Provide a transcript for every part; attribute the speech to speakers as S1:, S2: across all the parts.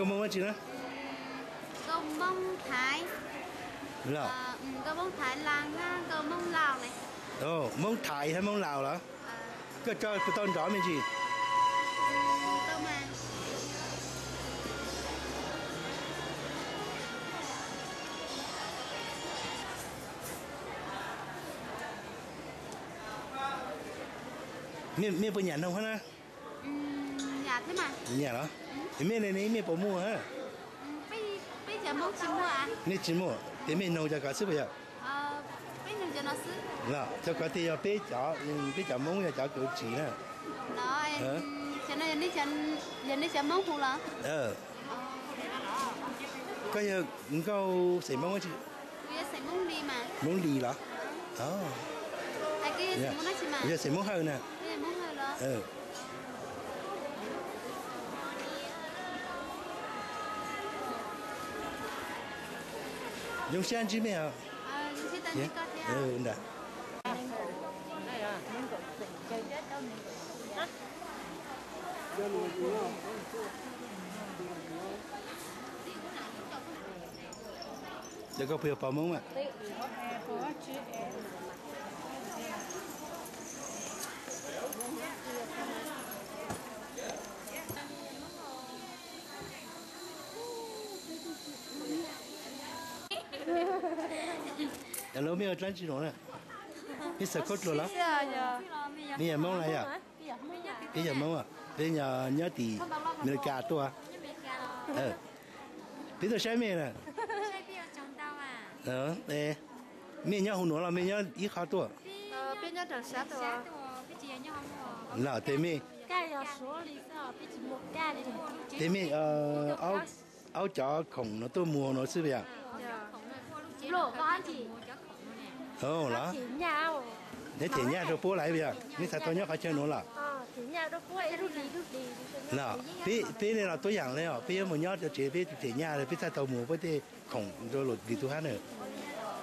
S1: có mông gì nữa?
S2: Có mông Thái.
S1: Là.
S2: Có mông Thái Lan á, có mông Lào này.
S1: Ồ, mông Thái hay mông Lào đó? Cái cho cái tên rõ mình gì?
S2: Tao mà.
S1: Mẹ bữa nhà đâu hả?
S2: Nhà thế mà.
S1: Nhà đó. Mẹ này mẹ bỏ mua hả?
S2: Bây giờ mông chỉ mua à?
S1: Mẹ chỉ mua, để mẹ nấu cho cả sư bây giờ.
S2: Bây giờ cho nó sư.
S1: Là, cho cả thì bé chả mông là chả kiểu chỉ nè.
S2: Đó, cho nên đi chả mông không lắm.
S1: Cái giờ câu xài mông gì?
S2: Bây giờ xài mông đi mà.
S1: Mông lì đó.
S2: Cái xài mông đó chứ mà.
S1: Bây giờ xài mông hơi nè.
S2: Bây giờ mông hơi đó.
S1: Dùng xe chứ mẹ à?
S2: Dùng xe tên đi có theo.
S1: Nè.
S3: Đây à, mình có chơi chết đâu mình có.
S1: Giờ có phiêu bảo mông mà. Hello, mẹ tránh chị rồi nè. Cái sợ cốt rồi lắm. Bây giờ mông này à? Bây giờ mông à? Bây giờ nhớ thì mình cả tua. Bây giờ sai mẹ nè. Đây. Mẹ nhớ hôm nữa là mẹ nhớ ít khá tua.
S2: Bây giờ được sát tua.
S1: Là thế mẹ. Thế mẹ áo chó khổng nó tôi mua nó xí bây giờ.
S2: Lộ có ăn gì?
S1: Ồ đó. Để thì nhà rồi bố lại bây giờ. Nếu thật tôi nhớ phải chơi nữa là.
S2: Thì nhà đó bố ấy rút đi.
S1: Nào, bây này là tôi dạng này à. Bây giờ mình nhớ cho chị bây thì nhà rồi bây giờ tàu mua với thì khổng rồi lột đi tu hát nữa.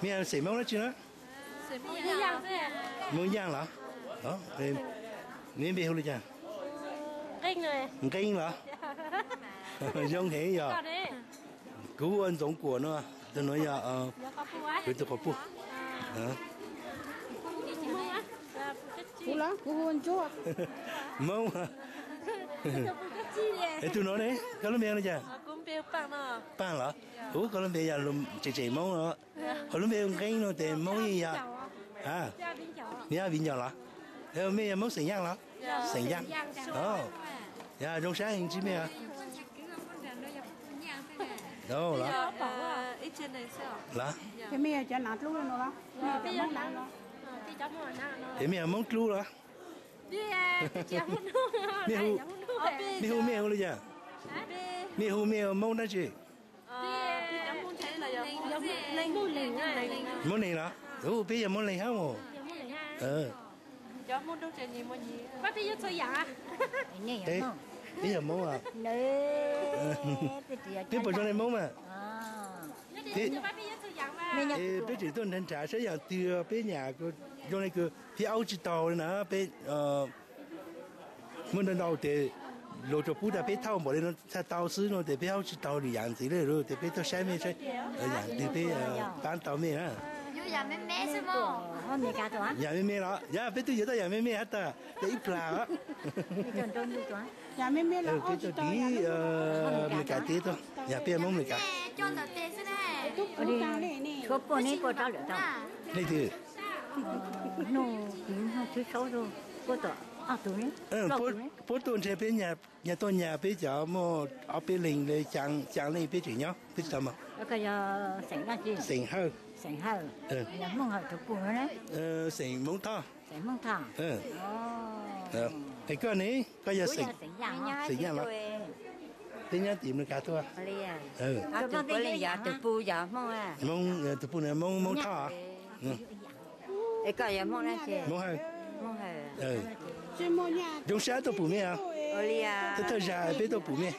S1: Mẹ xỉ mông nó chứ nữa.
S2: Xỉ mông dạng thế.
S1: Mông dạng là. Đó, nên bây giờ chả.
S2: Kinh rồi.
S1: Kinh là. Giống thế giờ. Cứu ơn giống của nó. Tôi nói giờ tôi có phụ.
S3: Cú lắm, cú hôn chúa.
S1: Mông à? Ê tôi nói đấy, có lúc nó chả?
S2: Cũng biết bằng nó.
S1: Bằng là? Ủa có lúc bây giờ chỉ mông nó. Có lúc bây giờ cái nó thì mông gì vậy? À? Nhà bình nhỏ là? Thế bây giờ mông sành nhang là? Sành nhang. Dạ, trong sáng hình chứ mẹ à? Đâu là?
S2: Ít trên này sao?
S1: Là?
S3: Cái mẹ cho nát luôn rồi đó.
S2: Bây giờ nát nó.
S1: Thế mẹ mông tru là? Mẹ hú luôn chả? Mẹ hú mông đó chứ? Mông này là? Ủa bây giờ mông này hả mồ?
S2: Cho mông đâu trên gì mông gì? Bác bây giờ chơi giả?
S1: Thế, bây giờ mông à? Biết bộ trong này mông mà? Thế, bây giờ tôi nên trả sẽ dạng từ bên nhà của trong này cứ phía áo chỉ tàu nữa bên muốn đến đâu thì lột cho bút ra bên thao bỏ lên nó sa tàu xứ nó thì bên áo chỉ tàu thì dạng gì đấy rồi thì bên tôi sai mấy sai dạng thì bên bán tàu mấy á.
S2: Nhà mẹ xem không? Hôm nay cả rồi.
S1: Nhà mẹ đó, nhà bên tôi giờ nhà mẹ hết ta, để ít là á.
S3: Nhà mẹ là
S1: cái tôi tí mình cả tí thôi, nhà bên mông mình cả.
S2: Cho nó tê thế này.
S3: Thuốc của này có trao được đâu.
S1: Đây thì.
S3: Nó thứ sáu rồi, có tổ.
S1: Bố tôi sẽ bên nhà tôi nhà bên giờ mà ở bên linh để chẳng này bên chỉ nhá, biết sao mà.
S3: Cái giờ sành ra gì? Sành hơn. Nhà mông hợp thuộc cùng đấy.
S1: Sành mông thọ.
S3: Sành mông thọ.
S1: Cái con này có giờ sành dạng lắm. Thế nhá tìm được cả thôi.
S3: Cái con này giờ từ pu giờ mông à.
S1: Mông từ pu này mông thọ.
S3: Cái giờ mông này chứ.
S1: Mông hơi.
S3: Mông hơi.
S1: Dùng sáng tôi bù mẹ à? Tôi thời gian biết tôi bù mẹ.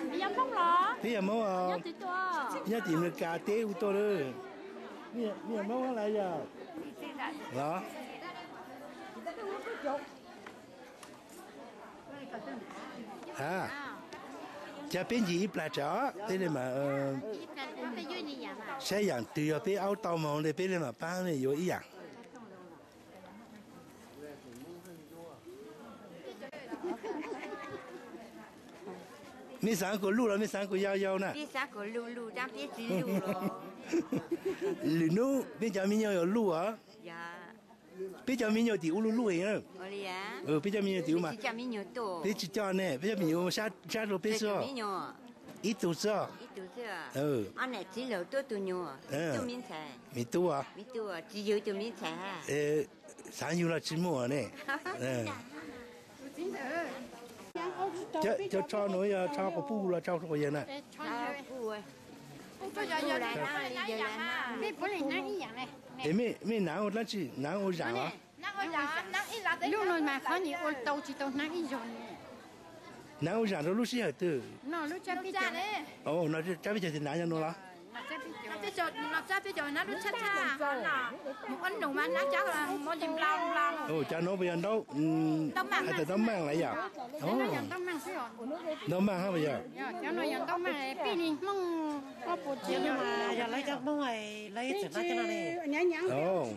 S2: Bây giờ mông lọ.
S1: Bây giờ mông à? Nhá tìm được cả tế của tôi đó. Bây giờ mông lại giờ. Đó. À. Cha bên gì ít là chó, thế nên mà sẽ dạng từ ở bên áo tàu màu này bên này mà bán này có ý dạng. Mấy sáng có lú là mấy sáng có yao nè.
S3: Mấy sáng có lú, đang biết gì lú rồi.
S1: Lú, bên cháu mình có lú à?
S3: Dạ.
S1: Bên cháu mình thì u lú ấy nữa.
S3: Ôi à.
S1: Bên cháu mình thì mà.
S3: Bên cháu mình to.
S1: Bên cháu này, bên cháu mình sát rồi bên sao? Ít tuổi sao?
S3: Ít tuổi sao? Anh này chỉ là tôi nhỏ. Tôi mình thấy.
S1: Mình tuổi à?
S3: Mình tuổi, chỉ有tôi mình thấy.
S1: sáng nhiều là chỉ mua này. cho nói cho có phu là cho có gì nè. Thế mấy nãy nó chỉ nãy ô giảng à?
S4: Lúc này mà có nhiều ô tô chỉ tôi nãy rồi.
S1: Nãy ô giảng nó lúc xí hả tư?
S4: Nó lúc cha bây giờ.
S1: Ồ, nó cha bây giờ thì nãy giờ nó là.
S4: Nó cha bây giờ nó lúc cha cha. Một anh nụ mà nó chắc là một dìm lao.
S1: Ồ, cha nó bây giờ đâu? Hay là tấm mang lại giờ?
S4: Ồ. Tấm mang xíu.
S1: Tấm mang hả bây giờ?
S4: Cháu nói rằng tấm mang này bên đi mong có bộ chuyện
S5: mà giờ lấy cho bông này lấy chữ ra cho nó đi.
S1: Ồ.